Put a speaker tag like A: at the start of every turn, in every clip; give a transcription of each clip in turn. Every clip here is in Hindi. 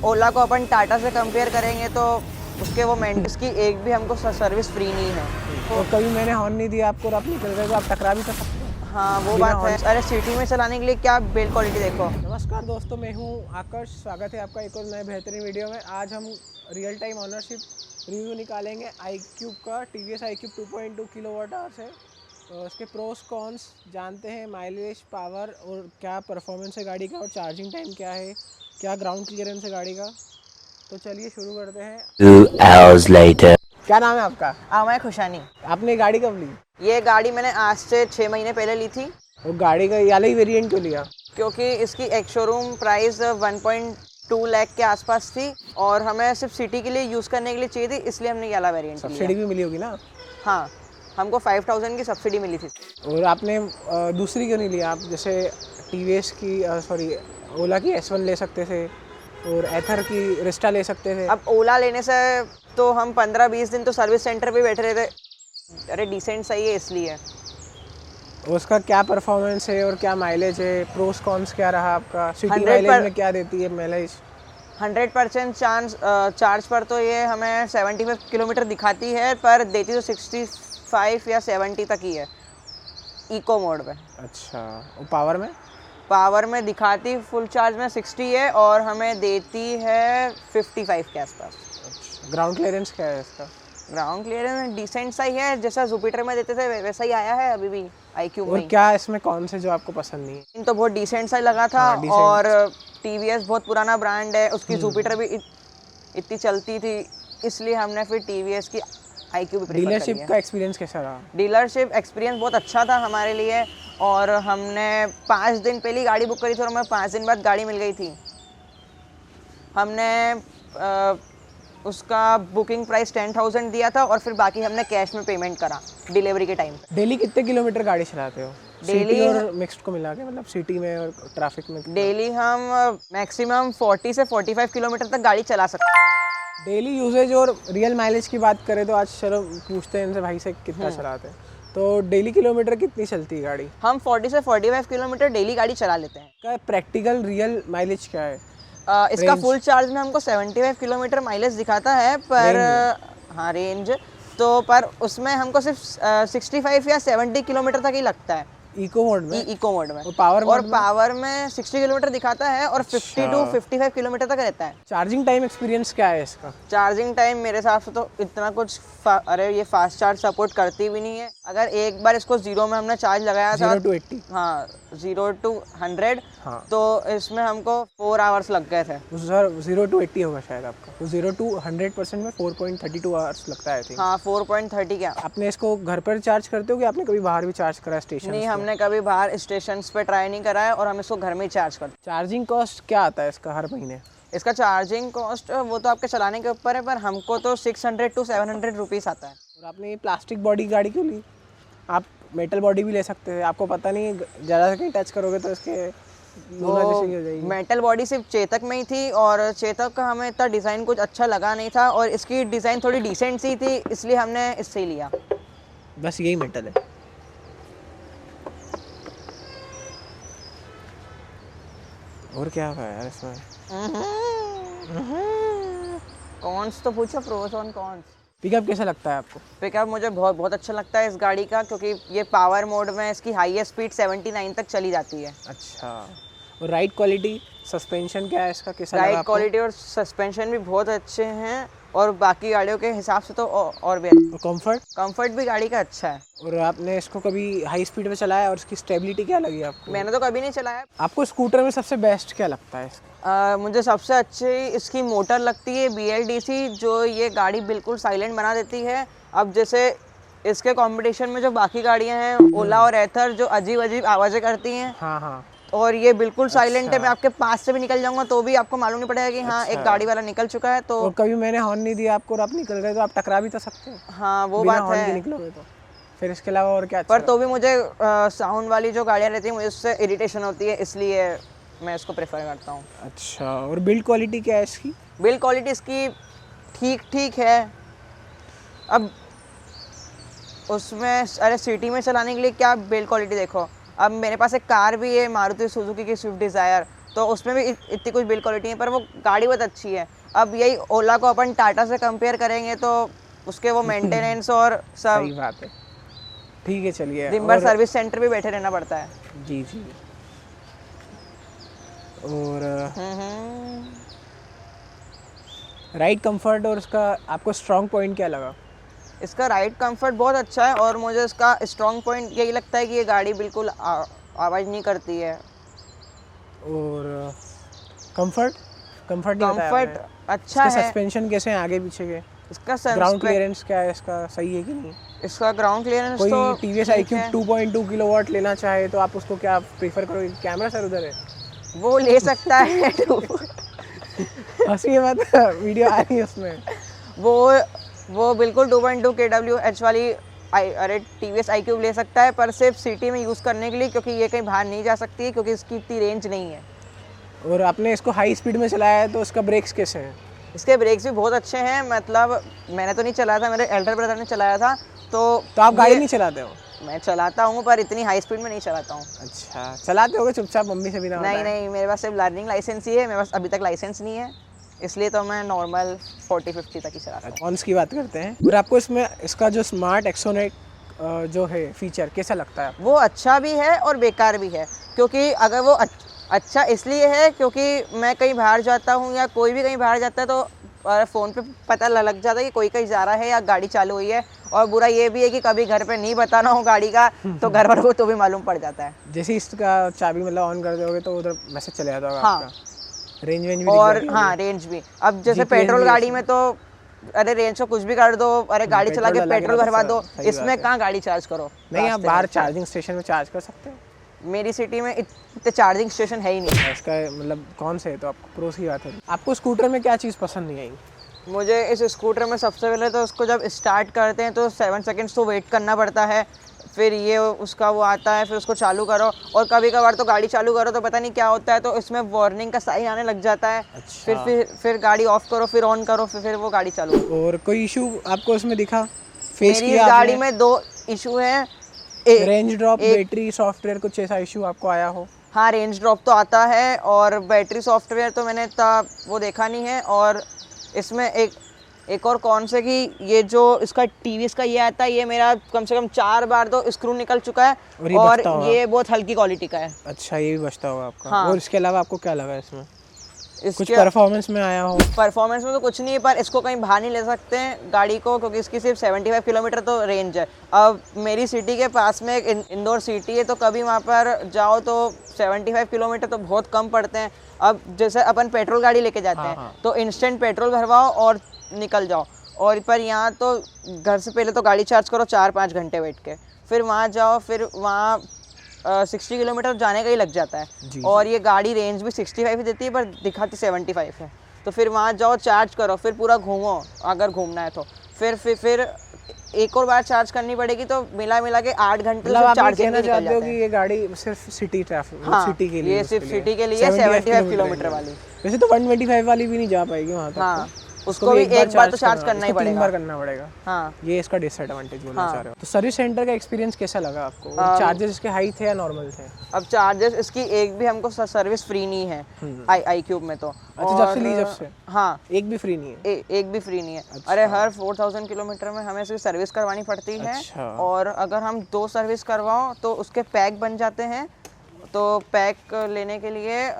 A: ओला को अपन टाटा से कंपेयर करेंगे तो उसके वो मेंटेनेंस की एक भी हमको सर्विस फ्री नहीं है।
B: तो कभी मैंने हॉर्न नहीं दिया आपको और आप निकल गए तो आप टकरा भी तो सकते हैं।
A: हाँ वो
B: बिना
A: बात है। अरे सिटी में चलाने के लिए क्या बिल्ड क्वालिटी देखो।
B: नमस्कार दोस्तों, मैं हूं आकाश। स्वागत है आपका एक और नए बेहतरीन वीडियो में। आज हम रियल टाइम ओनरशिप रिव्यू निकालेंगे iQube का। TVS iQube 2.2 किलोवाट आवर्स है। तो इसके प्रोस कॉन्स जानते हैं, माइलेज, पावर और क्या परफॉर्मेंस है गाड़ी का, और चार्जिंग टाइम क्या है, क्या ग्राउंड क्लियरेंस है गाड़ी का। तो चलिए शुरू करते हैं।
C: 2 hours later.
B: क्या नाम है आपका?
A: मैं खुशानी।
B: आपने गाड़ी कब ली?
A: ये गाड़ी मैंने आज से 6 महीने पहले ली थी।
B: वो गाड़ी का ये वाला ही वेरिएंट क्यों लिया?
A: क्योंकि इसकी एक शोरूम प्राइस 1.2 लाख के आसपास थी और हमें सिर्फ सिटी के लिए यूज़ करने के लिए चाहिए थी, इसलिए हमने ये वाला वेरिएंट लिया।
B: सब्सिडी भी मिली होगी ना?
A: हाँ, हमको 5000 की सब्सिडी मिली थी।
B: और आपने दूसरी क्यों नहीं लिया? आप जैसे TVS की ओला की S1 ले सकते थे और एथर की रिस्टा ले सकते थे।
A: अब ओला लेने से तो हम 15-20 दिन तो सर्विस सेंटर पे बैठे रहते। अरे डिसेंट सही है इसलिए।
B: उसका क्या परफॉर्मेंस है और क्या माइलेज है, प्रोस कॉन्स क्या रहा आपका? सिटी
A: 100
B: माइलेज में क्या देती है माइलेज?
A: 100% चार्ज पर तो ये हमें 75 किलोमीटर दिखाती है, पर देती तो 65 या 70 तक ही है इको मोड में।
B: अच्छा, और पावर में?
A: पावर में दिखाती फुल चार्ज में 60 है और हमें देती है 55 के आसपास।
B: अच्छा, ग्राउंड क्लियरेंस क्या है इसका?
A: ग्राउंड क्लियरेंस डिसेंट सा ही है, जैसा जुपिटर में देते थे वैसा ही आया है अभी भी iQube
B: और
A: में।
B: क्या इसमें कौन से जो आपको पसंद नहीं है?
A: तो बहुत डिसेंट सा ही लगा था।
B: हाँ, decent।
A: और TVS बहुत पुराना ब्रांड है, उसकी जुपिटर भी इतनी चलती थी, इसलिए हमने फिर TVS की iQube प्रेफर करी
B: डीलरशिप
A: है।
B: का एक्सपीरियंस कैसा रहा?
A: डीलरशिप एक्सपीरियंस बहुत अच्छा था हमारे लिए। और हमने 5 दिन पहले गाड़ी बुक करी थी और हमें 5 दिन बाद गाड़ी मिल गई थी। हमने उसका बुकिंग प्राइस 10,000 दिया था और फिर बाकी हमने कैश में पेमेंट करा डिलीवरी के टाइम पे।
B: डेली कितने किलोमीटर गाड़ी चलाते हो?
A: डेली
B: सिटी और मिक्स्ड को मिला के, मतलब सिटी में और ट्रैफिक में?
A: डेली हम मैक्सिमम 40 से 45 किलोमीटर तक गाड़ी चला सकते हैं।
B: डेली यूजेज और रियल माइलेज की बात करें तो आज चलो पूछते हैं इनसे भाई से कितना चलाते हैं। तो डेली किलोमीटर कितनी चलती है गाड़ी?
A: हम 40 से 45 किलोमीटर डेली गाड़ी चला लेते हैं।
B: का प्रैक्टिकल रियल माइलेज क्या है?
A: इसका फुल चार्ज में हमको 75 किलोमीटर माइलेज दिखाता है, पर हाँ रेंज तो, पर उसमें हमको सिर्फ 65 या 70 किलोमीटर तक ही लगता है
B: इको मोड में?
A: इको मोड में।
B: और पावर
A: में 60 किलोमीटर दिखाता है और 50 to 55 किलोमीटर तक रहता है।
B: चार्जिंग टाइम एक्सपीरियंस क्या है इसका?
A: चार्जिंग टाइम मेरे हिसाब से तो इतना कुछ अरे ये फास्ट चार्ज सपोर्ट करती भी नहीं है। अगर एक बार इसको 0 में हमने चार्ज लगाया था,
B: 0 to 80?
A: हाँ 0 to 100,
B: हाँ।
A: तो इसमें हमको 4 आवर्स लग गए थे।
B: सर 0 to 80 होगा शायद आपका। तो 0 to 100% में 4.32 आवर्स लगता है।
A: हाँ 4.30 क्या।
B: आपने इसको घर पर चार्ज करते हो कि आपने कभी बाहर भी चार्ज करा स्टेशन?
A: नहीं, हमने कभी बाहर स्टेशन पे ट्राई नहीं करा है और हम इसको घर में ही चार्ज करते हैं।
B: चार्जिंग कॉस्ट क्या आता है इसका हर महीने?
A: इसका चार्जिंग कॉस्ट वो तो आपके चलाने के ऊपर है, पर हमको तो 600 to 700 रुपीज़ आता है।
B: और आपने ये प्लास्टिक बॉडी गाड़ी क्यों ली? आप मेटल बॉडी भी ले सकते हैं। आपको पता नहीं ज़्यादा से कहीं टच करोगे तो इसके लूना जैसे ही हो जाएगी।
A: मेटल बॉडी सिर्फ चेतक में ही थी और चेतक का हमें इतना डिज़ाइन कुछ अच्छा लगा नहीं था और इसकी डिज़ाइन थोड़ी डिसेंट सी थी, इसलिए हमने इससे ही लिया।
B: बस यही मेटल है। और क्या होगा यार इसमें?
A: कॉन्स तो पूछो, प्रोस और कॉन्स।
B: पिकअप कैसा लगता है आपको?
A: पिकअप मुझे बहुत बहुत अच्छा लगता है इस गाड़ी का, क्योंकि ये पावर मोड में इसकी हाईएस्ट स्पीड 79 तक चली जाती है।
B: अच्छा, और राइड क्वालिटी, सस्पेंशन क्या है इसका, कैसा लगा
A: राइड
B: आपको?
A: क्वालिटी और सस्पेंशन भी बहुत अच्छे हैं और बाकी गाड़ियों के हिसाब से तो और भी अच्छा।
B: कंफर्ट?
A: कंफर्ट भी गाड़ी का अच्छा है।
B: और आपने इसको कभी हाई स्पीड पे चलाया और इसकी स्टेबिलिटी क्या लगी आपको?
A: मैंने तो कभी नहीं चलाया।
B: आपको स्कूटर में सबसे बेस्ट क्या लगता है इसका?
A: मुझे सबसे अच्छी इसकी मोटर लगती है BLDC, जो ये गाड़ी बिल्कुल साइलेंट बना देती है। अब जैसे इसके कंपटीशन में जो बाकी गाड़ियां हैं ओला और एथर, जो अजीब अजीब आवाज़ें करती हैं,
B: हाँ हाँ,
A: और ये बिल्कुल साइलेंट है। मैं आपके पास से भी निकल जाऊंगा तो भी आपको मालूम नहीं पड़ेगा कि हाँ एक गाड़ी वाला निकल चुका है। तो
B: और कभी मैंने हॉर्न नहीं दिया आपको और आप निकल गए तो आप टकरा भी तो सकते हो।
A: हाँ वो
B: बिना
A: बात
B: हॉर्न के
A: है,
B: निकलोगे तो। फिर इसके अलावा और क्या अच्छा
A: पर तो भी मुझे साउंड वाली जो गाड़ियाँ रहती हैं मुझे उससे इरिटेशन होती है, इसलिए मैं इसको प्रेफर करता हूँ।
B: अच्छा, और बिल्ड क्वालिटी क्या है इसकी?
A: बिल्ड क्वालिटी इसकी ठीक ठीक है। अब उसमें अरे सिटी में चलाने के लिए क्या बिल्ड क्वालिटी देखो। अब मेरे पास एक कार भी है, मारुति सुजुकी की स्विफ्ट डिज़ायर, तो उसमें भी इतनी कुछ बिल्ड क्वालिटी है, पर वो गाड़ी बहुत अच्छी है। अब यही ओला को अपन टाटा से कंपेयर करेंगे तो उसके वो मेंटेनेंस और सब,
B: सही बात है। ठीक है, चलिए।
A: दिन भर
B: और
A: सर्विस सेंटर भी बैठे रहना पड़ता है।
B: जी जी। और राइड कंफर्ट और उसका आपको स्ट्रॉन्ग पॉइंट क्या लगा?
A: इसका राइड कंफर्ट बहुत अच्छा है और मुझे इसका स्ट्रॉन्ग पॉइंट यही लगता है कि ये गाड़ी बिल्कुल आवाज़ नहीं करती है।
B: और कंफर्ट कंफर्ट नहीं बताया
A: कंफर्ट
B: आपने।
A: अच्छा
B: इसके
A: है।
B: सस्पेंशन कैसे हैं आगे पीछे के?
A: इसका
B: ग्राउंड क्लियरेंस क्या है इसका, सही है कि नहीं?
A: इसका ग्राउंड क्लियरेंस
B: कोई
A: तो
B: टीवीएस
A: ठीक
B: iQube
A: है।
B: 2.2 किलोवाट लेना चाहे तो आप उसको क्या प्रीफर करोगे? कैमरा सर उधर है,
A: वो ले सकता है।
B: हंसी मत, वीडियो आ रही है उसमें।
A: वो बिल्कुल 2.2 kWh वाली अरे टीवीएस iQube ले सकता है, पर सिर्फ सिटी में यूज़ करने के लिए, क्योंकि ये कहीं बाहर नहीं जा सकती है क्योंकि इसकी इतनी रेंज नहीं है।
B: और आपने इसको हाई स्पीड में चलाया है तो उसका ब्रेक्स कैसे हैं?
A: इसके ब्रेक्स भी बहुत अच्छे हैं, मतलब मैंने तो नहीं चलाया था, मेरे एल्डर ब्रदर ने चलाया था। तो
B: आप गाड़ी
A: ये-
B: नहीं चलाते हो?
A: मैं चलाता हूँ पर इतनी हाई स्पीड में नहीं चलाता हूँ।
B: अच्छा, चलाते होगे चुपचाप मम्मी से बिना
A: नहीं
B: बताए?
A: नहीं, मेरे पास सिर्फ लर्निंग लाइसेंस ही है, मेरे पास अभी तक लाइसेंस नहीं है, इसलिए तो मैं नॉर्मल 40-50 तक ही चलाता हूँ।
B: ऑन्स की बात करते हैं। और आपको इसमें इसका जो स्मार्ट एक्सोनेट जो है फीचर कैसा लगता है?
A: वो अच्छा भी है और बेकार भी है, क्योंकि अगर वो अच्छा इसलिए है क्योंकि मैं कहीं बाहर जाता हूँ या कोई भी कहीं बाहर जाता है तो फ़ोन पे पता लग जाता है कि कोई कहीं जा रहा है या गाड़ी चालू हुई है। और बुरा ये भी है कि कभी घर पे नहीं बताना हो गाड़ी का तो घर वालों को तो भी मालूम पड़ जाता है।
B: जैसे इसका चाबी मतलब ऑन कर दोगे तो उधर मैसेज चले जाता होगा
A: हाँ।
B: आपका। रेंज वेंज भी दिख
A: और
B: जाती होगी।
A: हाँ, रेंज भी। अब जैसे
B: GPS
A: पेट्रोल
B: भी
A: गाड़ी
B: इसमें।
A: में तो अरे रेंज को कुछ भी कर दो, अरे गाड़ी चला के
B: पेट्रोल डाला
A: पेट्रोल
B: के
A: भरवा
B: तो
A: दो,
B: सही बात
A: इसमें
B: है।
A: कहाँ गाड़ी चार्ज करो।
B: नहीं, आप
A: रास्ते
B: बाहर
A: में।
B: चार्जिंग स्टेशन में चार्ज कर सकते हो।
A: मेरी सिटी में इतने चार्जिंग स्टेशन है ही नहीं।
B: इसका मतलब कौन से है तो आपको प्रोस की बात है। आपको स्कूटर में क्या चीज़ पसंद नहीं आई?
A: मुझे इस स्कूटर में सबसे पहले तो उसको जब स्टार्ट करते हैं तो 7 सेकंड्स तो वेट करना पड़ता है, फिर ये उसका वो आता है, फिर उसको चालू करो, और कभी कभार तो गाड़ी चालू करो तो पता नहीं क्या होता है तो इसमें वार्निंग का साइन आने लग जाता है।
B: अच्छा।
A: फिर गाड़ी ऑफ करो, फिर ऑन करो, फिर वो गाड़ी चालू हो।
B: और कोई इशू आपको इसमें दिखा? फेस
A: मेरी इस
B: किया
A: गाड़ी में 2 इशू हैं।
B: रेंज ड्रॉप, बैटरी, सॉफ्टवेयर, कुछ ऐसा इशू आपको आया हो?
A: हाँ, रेंज ड्रॉप तो आता है और बैटरी सॉफ्टवेयर तो मैंने इतना वो देखा नहीं है। और इसमें एक और कौन से कि ये जो इसका टीवीएस का ये आता है, ये मेरा कम से कम 4 बार तो स्क्रू निकल चुका है
B: और ये
A: और
B: बचता होगा?
A: ये बहुत हल्की क्वालिटी का है।
B: अच्छा, ये भी बचता होगा आपका।
A: हाँ।
B: और इसके अलावा आपको क्या लगा इसमें? कुछ
A: इसके
B: परफॉर्मेंस में आया हो?
A: परफॉर्मेंस में तो कुछ नहीं है, पर इसको कहीं बाहर नहीं ले सकते हैं गाड़ी को, क्योंकि इसकी सिर्फ 75 किलोमीटर तो रेंज है। अब मेरी सिटी के पास में एक इंदौर सिटी है, तो कभी वहाँ पर जाओ तो 75 किलोमीटर तो बहुत कम पड़ते हैं। अब जैसे अपन पेट्रोल गाड़ी लेके जाते
B: हाँ,
A: हैं
B: हाँ।
A: तो इंस्टेंट पेट्रोल भरवाओ और निकल जाओ, और पर यहाँ तो घर से पहले तो गाड़ी चार्ज करो 4-5 घंटे बैठ के, फिर वहाँ जाओ, फिर वहाँ 60 किलोमीटर जाने का ही लग जाता है।
B: जी,
A: और ये गाड़ी रेंज भी 65 ही देती है पर दिखाती 75 है। तो फिर वहाँ जाओ, चार्ज करो, फिर पूरा घूमो अगर घूमना है तो, फिर एक और बार चार्ज करनी पड़ेगी, तो मिला के 8 घंटे
B: मतलब आप ये
A: चार्जिंग
B: कहना
A: में निकल
B: चाहते हो
A: जाते
B: कि
A: हैं।
B: ये गाड़ी सिर्फ सिटी ट्रैफिक,
A: हाँ,
B: सिटी के लिए,
A: ये
B: उसके
A: सिर्फ
B: लिए
A: सिटी के लिए 75 किलोमीटर वाली।
B: वैसे तो 125 वाली भी नहीं जा पाएगी वहाँ तक।
A: हाँ,
B: तो
A: उसको भी एक बार तो चार्ज करना ही
B: इसको 3
A: पड़ेगा।
B: बार करना पड़ेगा।
A: हाँ,
B: ये इसका डिसएडवांटेज बोलना
A: हाँ।
B: चाह रहे हो। तो सर्विस सेंटर का एक्सपीरियंस कैसा लगा आपको? चार्जेस इसके हाई थे या नॉर्मल थे?
A: अब चार्जेस इसकी एक भी हमको सर्विस फ्री नहीं है आई क्यूब में तो।
B: अच्छा, जब से ली जब से?
A: हाँ,
B: एक भी फ्री नहीं है?
A: एक भी फ्री नहीं है।
B: अच्छा।
A: अरे हर 4000 किलोमीटर में हमें इसकी सर्विस करवानी पड़ती है।
B: अच्छा।
A: और अगर हम 2 सर्विस करवाओ तो उसके पैक बन जाते हैं। तो पैक लेने के लिए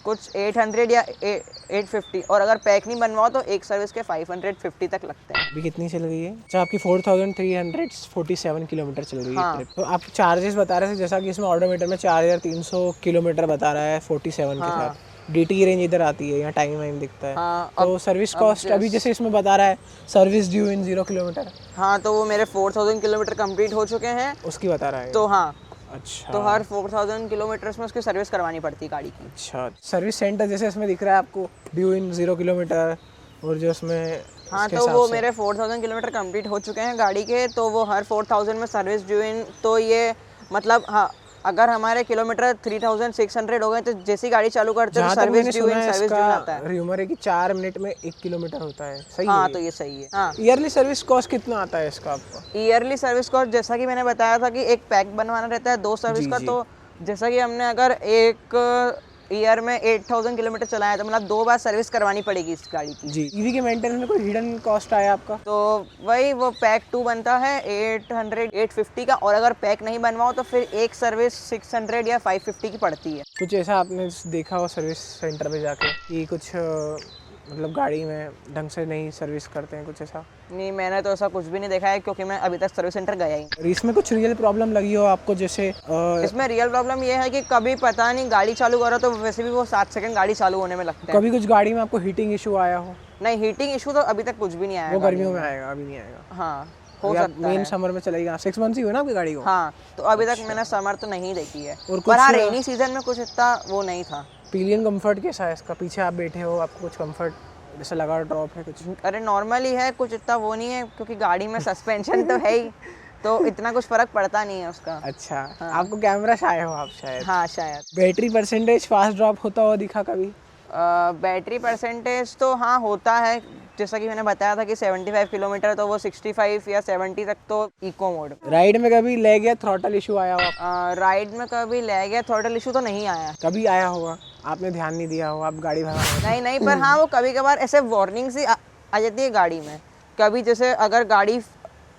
A: कुछ 800 या 850, और अगर पैक नहीं बनवाओ तो एक सर्विस के 550 तक लगते हैं।
B: अभी कितनी चल गई है? अच्छा, आपकी 4347 किलोमीटर चल रही है
A: हाँ।
B: ट्रिप। तो आप चार्जेस बता रहे थे, जैसा कि इसमें ऑडोमीटर में 4300 किलोमीटर बता रहा है 47 के साथ। डीटी की रेंज इधर आती है, यहाँ टाइम वाइम दिखता है।
A: हाँ,
B: तो सर्विस कॉस्ट अभी जैसे इसमें बता रहा है सर्विस ड्यू इन 0 किलोमीटर,
A: हाँ, तो वो मेरे 4000 किलोमीटर कंप्लीट हो चुके हैं।
B: उसकी बता रहा है।
A: तो हाँ,
B: अच्छा।
A: तो हर 4000 किलोमीटर में उसकी सर्विस करवानी पड़ती है गाड़ी की।
B: अच्छा, सर्विस सेंटर जैसे इसमें दिख रहा है आपको ड्यू इन 0 किलोमीटर, और जो उसमें
A: हाँ,
B: उसके
A: तो
B: हिसाब
A: वो
B: से-
A: मेरे 4000 किलोमीटर कंप्लीट हो चुके हैं गाड़ी के, तो वो हर 4000 में सर्विस ड्यू इन, तो ये मतलब हाँ, अगर हमारे किलोमीटर 3600 हो गए तो जैसी गाड़ी चालू करते हैं
B: जहाँ
A: तो
B: तक
A: सर्विस
B: मैंने
A: ड्यू
B: सुना
A: इन
B: है
A: सर्विस ड्यू इन आता
B: इसका
A: है।
B: र्यूमर है कि 4 मिनट में 1 किलोमीटर होता है। सही
A: हाँ,
B: है?
A: तो ये सही है। हाँ,
B: ईयरली सर्विस कॉस्ट कितना आता है इसका आपको?
A: ईयरली सर्विस कॉस्ट जैसा कि मैंने बताया था कि एक पैक बनवाना रहता है 2 सर्विस
B: जी,
A: का,
B: जी।
A: तो जैसा कि हमने अगर एक ईयर में 8000 किलोमीटर चलाया, तो मतलब 2 बार सर्विस करवानी पड़ेगी इस गाड़ी की।
B: जी। ईवी के मेंटेनेंस में कोई हिडन कॉस्ट आया आपका?
A: तो वही वो पैक 2 बनता है 850 का, और अगर पैक नहीं बनवाओ तो फिर एक सर्विस 600 या 550 की पड़ती है।
B: कुछ ऐसा आपने देखा हो सर्विस सेंटर पे जाके कि कुछ मतलब गाड़ी में ढंग से नहीं सर्विस करते हैं, कुछ ऐसा?
A: नहीं, मैंने तो ऐसा कुछ भी नहीं देखा है, क्योंकि मैं अभी तक सर्विस सेंटर गया ही नहीं।
B: और इसमें कुछ रियल प्रॉब्लम लगी हो आपको, जैसे
A: इसमें रियल प्रॉब्लम ये है कि कभी पता नहीं गाड़ी चालू करो तो वैसे भी वो 7 सेकंड गाड़ी चालू होने में लगता है।
B: कभी कुछ गाड़ी में आपको हीटिंग इशू आया हो?
A: नहीं, हीटिंग इशू तो अभी तक कुछ भी नहीं आया
B: वो
A: गाड़ी
B: गर्मियों में आएगा, अभी नहीं आएगा।
A: हाँ, हो सकता
B: मेन
A: है।
B: समर में चलेगा। 6 मंथ्स ही हुए ना आपकी गाड़ी को?
A: हाँ, तो अभी तक मैंने समर तो नहीं देखी है,
B: और
A: पर हाँ
B: कुछ-
A: रेनी सीजन में कुछ इतना वो नहीं था।
B: पिलियन कंफर्ट कैसा है इसका? पीछे आप बैठे हो, आपको कुछ कंफर्ट जैसे लगा ड्रॉप है कुछ?
A: अरे नॉर्मल ही है, कुछ इतना वो नहीं है, क्योंकि गाड़ी में सस्पेंशन तो है ही, तो इतना कुछ फर्क पड़ता नहीं है उसका।
B: अच्छा, आपको कैमरा शाये हो आप शायद।
A: हाँ शायद।
B: बैटरी परसेंटेज फास्ट ड्रॉप होता हुआ दिखा कभी?
A: बैटरी परसेंटेज तो हाँ होता है, जैसा कि मैंने बताया था कि 75 किलोमीटर, तो वो 65 या 70 तक तो इको मोड।
B: राइड में कभी ले गया थ्रॉटल इशू आया हो?
A: राइड में कभी ले गया थ्रॉटल इशू तो नहीं आया।
B: कभी आया होगा, आपने ध्यान नहीं दिया हो, आप गाड़ी भगा रहे हो।
A: नहीं नहीं, पर हाँ वो कभी कभार ऐसे वार्निंग सी आ जाती है गाड़ी में। कभी जैसे अगर गाड़ी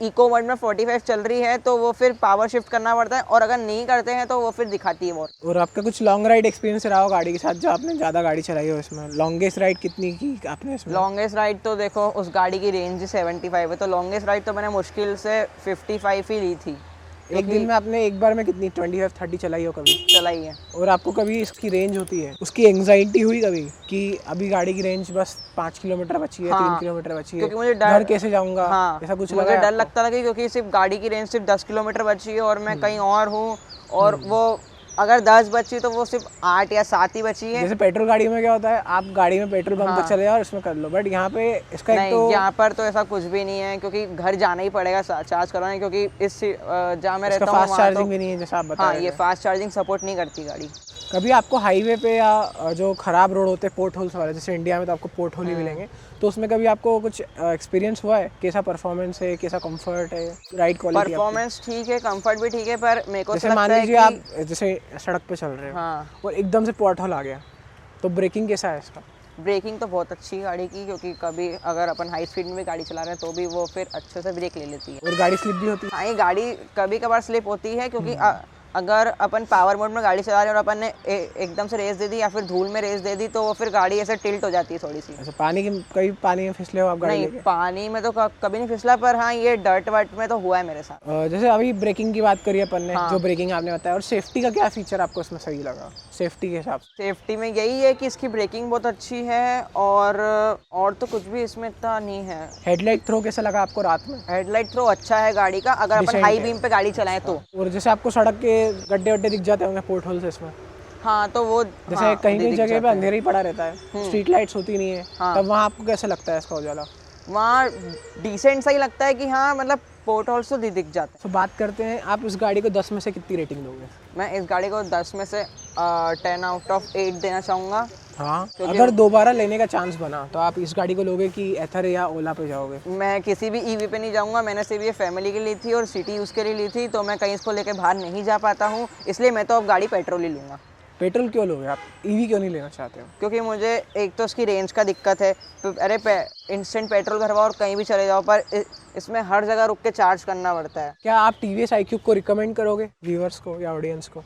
A: इको मोड में 45 चल रही है तो वो फिर पावर शिफ्ट करना पड़ता है, और अगर नहीं करते हैं तो वो फिर दिखाती है वो।
B: और आपका कुछ लॉन्ग राइड एक्सपीरियंस रहा हो गाड़ी के साथ, जो आपने ज़्यादा गाड़ी चलाई हो इसमें? लॉन्गेस्ट राइड कितनी की आपने इसमें?
A: लॉन्गेस्ट राइड तो देखो, उस गाड़ी की रेंज 75 है, तो लॉन्गेस्ट राइड तो मैंने मुश्किल से 55 ही ली थी।
B: एक दिन में आपने एक बार में कितनी 25-30 चलाई हो कभी?
A: चलाई है।
B: और आपको कभी इसकी रेंज होती है, उसकी एंग्जाइटी हुई कभी कि अभी गाड़ी की रेंज बस 5 किलोमीटर बची है, 3 किलोमीटर बची है,
A: क्योंकि मुझे
B: घर कैसे जाऊंगा?
A: हाँ,
B: ऐसा कुछ
A: मुझे
B: लगा
A: डर लगता था कि क्योंकि सिर्फ गाड़ी की रेंज सिर्फ 10 किलोमीटर बची है और मैं कहीं और हूँ, और वो अगर 10 बची तो वो सिर्फ 8 या 7 ही बची है।
B: जैसे पेट्रोल गाड़ी में क्या होता है, आप गाड़ी में पेट्रोल पंप पर चले जाओ और इसमें कर लो, बट यहाँ पे इसका एक
A: नहीं,
B: तो
A: यहाँ पर तो ऐसा कुछ भी नहीं है, क्योंकि घर जाना ही पड़ेगा चार्ज करवाने, क्योंकि इस जहाँ मैं
B: इसका
A: रहता हूँ
B: फास्ट
A: वहाँ
B: चार्जिंग
A: तो
B: भी नहीं है जैसा आप बता
A: हाँ
B: रहे
A: ये
B: थे।
A: फास्ट चार्जिंग सपोर्ट नहीं करती गाड़ी।
B: कभी आपको हाईवे पे या जो खराब रोड होते हैं पोर्ट होल्स वाले, जैसे इंडिया में तो आपको पोर्ट होल ही मिलेंगे, तो उसमें कभी आपको कुछ एक्सपीरियंस हुआ है? कैसा परफॉर्मेंस है, कैसा कंफर्ट है, राइड क्वालिटी?
A: परफॉर्मेंस ठीक है, कंफर्ट भी ठीक है, पर मेरे को
B: जैसे
A: ऐसा
B: मान
A: लगता है
B: लीजिए
A: कि
B: आप जैसे सड़क पे चल रहे हो
A: हाँ,
B: और एकदम से पोर्ट होल आ गया, तो ब्रेकिंग कैसा है इसका?
A: ब्रेकिंग तो बहुत अच्छी है गाड़ी की, क्योंकि कभी अगर अपन हाई स्पीड में भी गाड़ी चला रहे हैं तो भी वो फिर अच्छे से ब्रेक ले लेती है।
B: और गाड़ी स्लिप भी होती है?
A: हाँ, ये गाड़ी कभी कभार स्लिप होती है, क्योंकि अगर अपन पावर मोड में गाड़ी चला रहे हैं और अपन ने एकदम से रेस दे दी या फिर धूल में रेस दे दी, तो वो फिर गाड़ी ऐसे टिल्ट हो जाती है थोड़ी सी।
B: अच्छा, कभी पानी में फिसले हो आप गाड़ी
A: नहीं,
B: लेके?
A: पानी में तो कभी नहीं फिसला, पर हाँ ये डर्ट वर्ट में तो हुआ है मेरे साथ।
B: जैसे अभी ब्रेकिंग की बात करी अपन ने, जो ब्रेकिंग आपने बताया, और सेफ्टी का क्या फीचर आपको इसमें सही लगा सेफ्टी के हिसाब से?
A: सेफ्टी में यही है कि इसकी ब्रेकिंग बहुत अच्छी है, और तो कुछ भी इसमें इतना नहीं है।
B: हेडलाइट थ्रो कैसा लगा आपको रात में?
A: हेडलाइट थ्रो अच्छा है गाड़ी का, अगर अपन हाई बीम पे गाड़ी चलाएं तो।
B: और जैसे आपको सड़क के गड्ढे वड्ढे दिख जाते होंगे पोर्ट होल से इसमें,
A: हाँ तो वो
B: जैसे
A: हाँ,
B: कहीं कहीं
A: दिख
B: जगह
A: जाते
B: पे
A: हैं।
B: अंधेरा ही पड़ा रहता है, स्ट्रीट लाइट्स होती नहीं है, तब वहाँ आपको कैसा लगता है इसका उजाला?
A: वहाँ डिसेंट सा ही लगता है कि हाँ मतलब पोर्ट होल्स तो दिख जाते हैं।
B: तो बात करते हैं, आप इस गाड़ी को 10 में से कितनी रेटिंग दोगे?
A: मैं इस गाड़ी को 10 में से 10 आउट ऑफ 8 देना चाहूँगा।
B: हाँ, अगर दोबारा लेने का चांस बना तो आप इस गाड़ी को लोगे कि एथर या ओला पे जाओगे?
A: मैं किसी भी ईवी पे नहीं जाऊँगा, मैंने सिर्फ ये फैमिली के लिए थी और सिटी यूज़ के लिए ली थी, तो मैं कहीं इसको लेके बाहर नहीं जा पाता हूँ, इसलिए मैं तो अब गाड़ी पेट्रोल ही लूँगा।
B: पेट्रोल क्यों लोगे आप, ईवी क्यों नहीं लेना चाहते हो?
A: क्योंकि मुझे एक तो इसकी रेंज का दिक्कत है, तो अरे इंस्टेंट पेट्रोल भरवाओ और कहीं भी चले जाओ, पर इसमें हर जगह रुक के चार्ज करना पड़ता है।
B: क्या आप TVS iQube को रिकमेंड करोगे व्यूअर्स को या ऑडियंस को?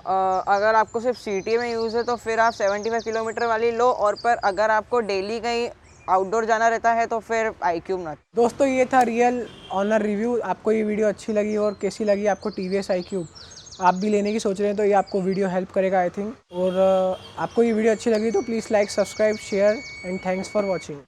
A: अगर आपको सिर्फ सिटी में यूज़ है तो फिर आप 75 किलोमीटर वाली लो, और पर अगर आपको डेली कहीं आउटडोर जाना रहता है तो फिर iQube ना।
B: दोस्तों, ये था रियल ऑनर रिव्यू। आपको ये वीडियो अच्छी लगी और कैसी लगी आपको TVS iQube, आप भी लेने की सोच रहे हैं तो ये आपको वीडियो हेल्प करेगा आई थिंक। और आपको ये वीडियो अच्छी लगी तो please like, subscribe, share and thanks for watching.